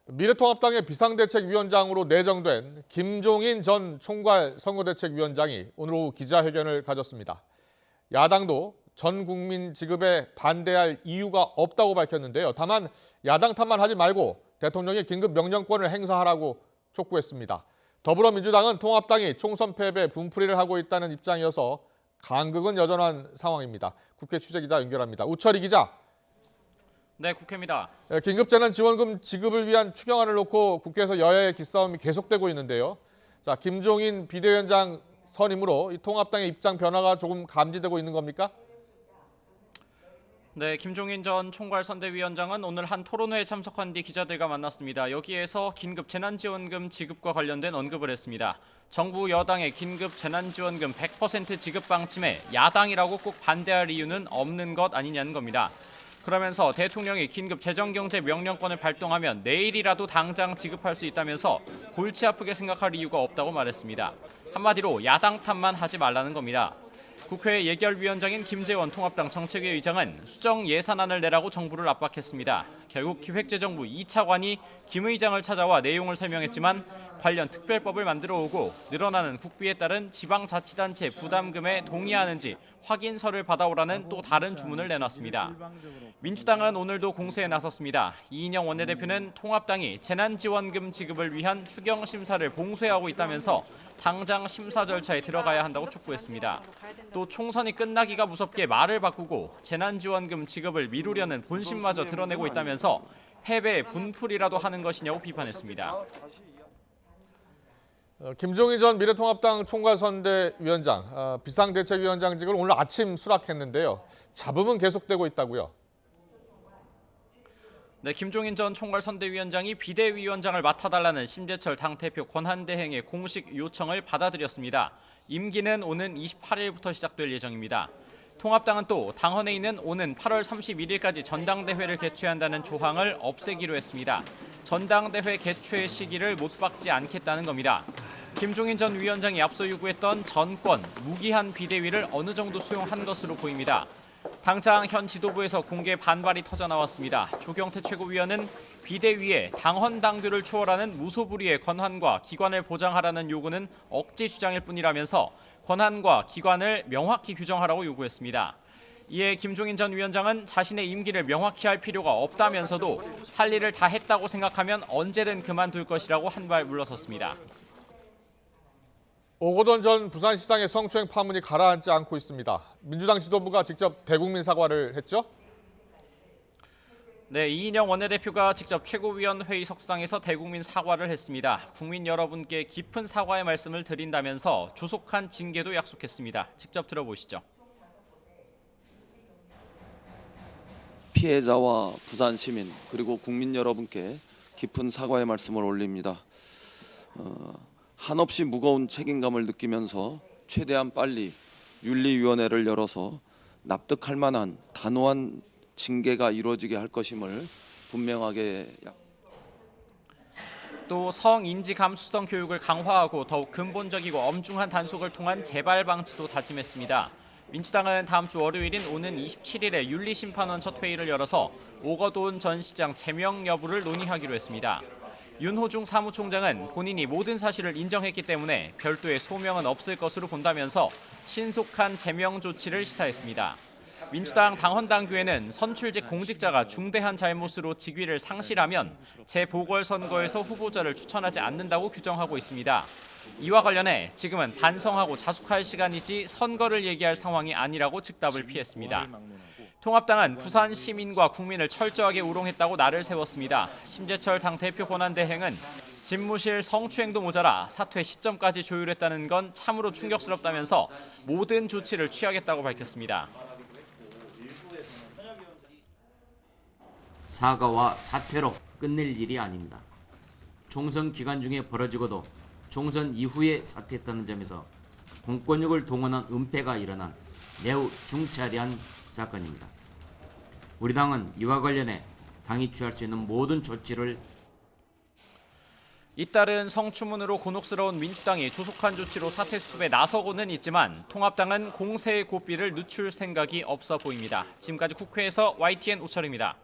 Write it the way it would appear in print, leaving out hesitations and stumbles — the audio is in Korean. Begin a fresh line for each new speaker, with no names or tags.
미래통합당의 비상대책위원장으로 내정된 김종인 전 총괄 선거대책위원장이 오늘 오후 기자회견을 가졌습니다. 야당도 전 국민 지급에 반대할 이유가 없다고 밝혔는데요. 다만 야당 탓만 하지 말고 대통령이 긴급 명령권을 행사하라고 촉구했습니다. 더불어민주당은 통합당이 총선 패배 분풀이를 하고 있다는 입장이어서 간극은 여전한 상황입니다. 국회 취재기자 연결합니다. 우철희 기자.
네, 국회입니다.
긴급재난지원금 지급을 위한 추경안을 놓고 국회에서 여야의 기싸움이 계속되고 있는데요. 자, 김종인 비대위원장 선임으로 이 통합당의 입장 변화가 조금 감지되고 있는 겁니까?
네, 김종인 전 총괄선대위원장은 오늘 한 토론회에 참석한 뒤 기자들과 만났습니다. 여기에서 긴급 재난지원금 지급과 관련된 언급을 했습니다. 정부 여당의 긴급 재난지원금 100% 지급 방침에 야당이라고 꼭 반대할 이유는 없는 것 아니냐는 겁니다. 그러면서 대통령이 긴급 재정경제 명령권을 발동하면 내일이라도 당장 지급할 수 있다면서 골치 아프게 생각할 이유가 없다고 말했습니다. 한마디로 야당 탓만 하지 말라는 겁니다. 국회 예결위원장인 김재원 통합당 정책위 의장은 수정 예산안을 내라고 정부를 압박했습니다. 결국 기획재정부 2차관이 김 의장을 찾아와 내용을 설명했지만 관련 특별법을 만들어 오고 늘어나는 국비에 따른 지방자치단체 부담금에 동의하는지 확인서를 받아오라는 또 다른 주문을 내놨습니다. 민주당은 오늘도 공세에 나섰습니다. 이인영 원내대표는 통합당이 재난지원금 지급을 위한 추경 심사를 봉쇄하고 있다면서 당장 심사 절차에 들어가야 한다고 촉구했습니다. 또 총선이 끝나기가 무섭게 말을 바꾸고 재난지원금 지급을 미루려는 본심마저 드러내고 있다면서 패배의 분풀이라도 하는 것이냐고 비판했습니다.
김종인 전 미래통합당 총괄선대위원장, 비상대책위원장직을 오늘 아침 수락했는데요. 잡음은 계속되고 있다고요?
네, 김종인 전 총괄선대위원장이 비대위원장을 맡아달라는 심재철 당대표 권한대행의 공식 요청을 받아들였습니다. 임기는 오는 28일부터 시작될 예정입니다. 통합당은 또 당헌회의는 오는 8월 31일까지 전당대회를 개최한다는 조항을 없애기로 했습니다. 전당대회 개최 시기를 못 박지 않겠다는 겁니다. 김종인 전 위원장이 앞서 요구했던 전권, 무기한 비대위를 어느 정도 수용한 것으로 보입니다. 당장 현 지도부에서 공개 반발이 터져나왔습니다. 조경태 최고위원은 비대위에 당헌 당규를 초월하는 무소불위의 권한과 기관을 보장하라는 요구는 억지 주장일 뿐이라면서 권한과 기관을 명확히 규정하라고 요구했습니다. 이에 김종인 전 위원장은 자신의 임기를 명확히 할 필요가 없다면서도 할 일을 다 했다고 생각하면 언제든 그만둘 것이라고 한 발 물러섰습니다.
오거돈 전 부산시장의 성추행 파문이 가라앉지 않고 있습니다. 민주당 지도부가 직접 대국민 사과를 했죠?
네, 이인영 원내대표가 직접 최고위원회의 석상에서 대국민 사과를 했습니다. 국민 여러분께 깊은 사과의 말씀을 드린다면서 조속한 징계도 약속했습니다. 직접 들어보시죠.
피해자와 부산 시민 그리고 국민 여러분께 깊은 사과의 말씀을 올립니다. 한없이 무거운 책임감을 느끼면서 최대한 빨리 윤리위원회를 열어서 납득할 만한 단호한 징계가 이루어지게 할 것임을 분명하게
또 성인지 감수성 교육을 강화하고 더욱 근본적이고 엄중한 단속을 통한 재발 방지도 다짐했습니다. 민주당은 다음 주 월요일인 오는 27일에 윤리심판원 첫 회의를 열어서 오거돈 전 시장 제명 여부를 논의하기로 했습니다. 윤호중 사무총장은 본인이 모든 사실을 인정했기 때문에 별도의 소명은 없을 것으로 본다면서 신속한 제명 조치를 시사했습니다. 민주당 당헌 당규에는 선출직 공직자가 중대한 잘못으로 직위를 상실하면 재보궐선거에서 후보자를 추천하지 않는다고 규정하고 있습니다. 이와 관련해 지금은 반성하고 자숙할 시간이지 선거를 얘기할 상황이 아니라고 즉답을 피했습니다. 통합당은 부산 시민과 국민을 철저하게 우롱했다고 날을 세웠습니다. 심재철 당대표 권한대행은 집무실 성추행도 모자라 사퇴 시점까지 조율했다는 건 참으로 충격스럽다면서 모든 조치를 취하겠다고 밝혔습니다.
사과와 사퇴로 끝낼 일이 아닙니다. 총선 기간 중에 벌어지고도 총선 이후에 사퇴했다는 점에서 공권력을 동원한 은폐가 일어난 매우 중차대한 사건입니다. 우리 당은 이와 관련해 당이 취할 수 있는 모든 조치를
잇따른 성추문으로 곤혹스러운 민주당이 조속한 조치로 사퇴 수습에 나서고는 있지만 통합당은 공세의 고삐를 늦출 생각이 없어 보입니다. 지금까지 국회에서 YTN 우철입니다.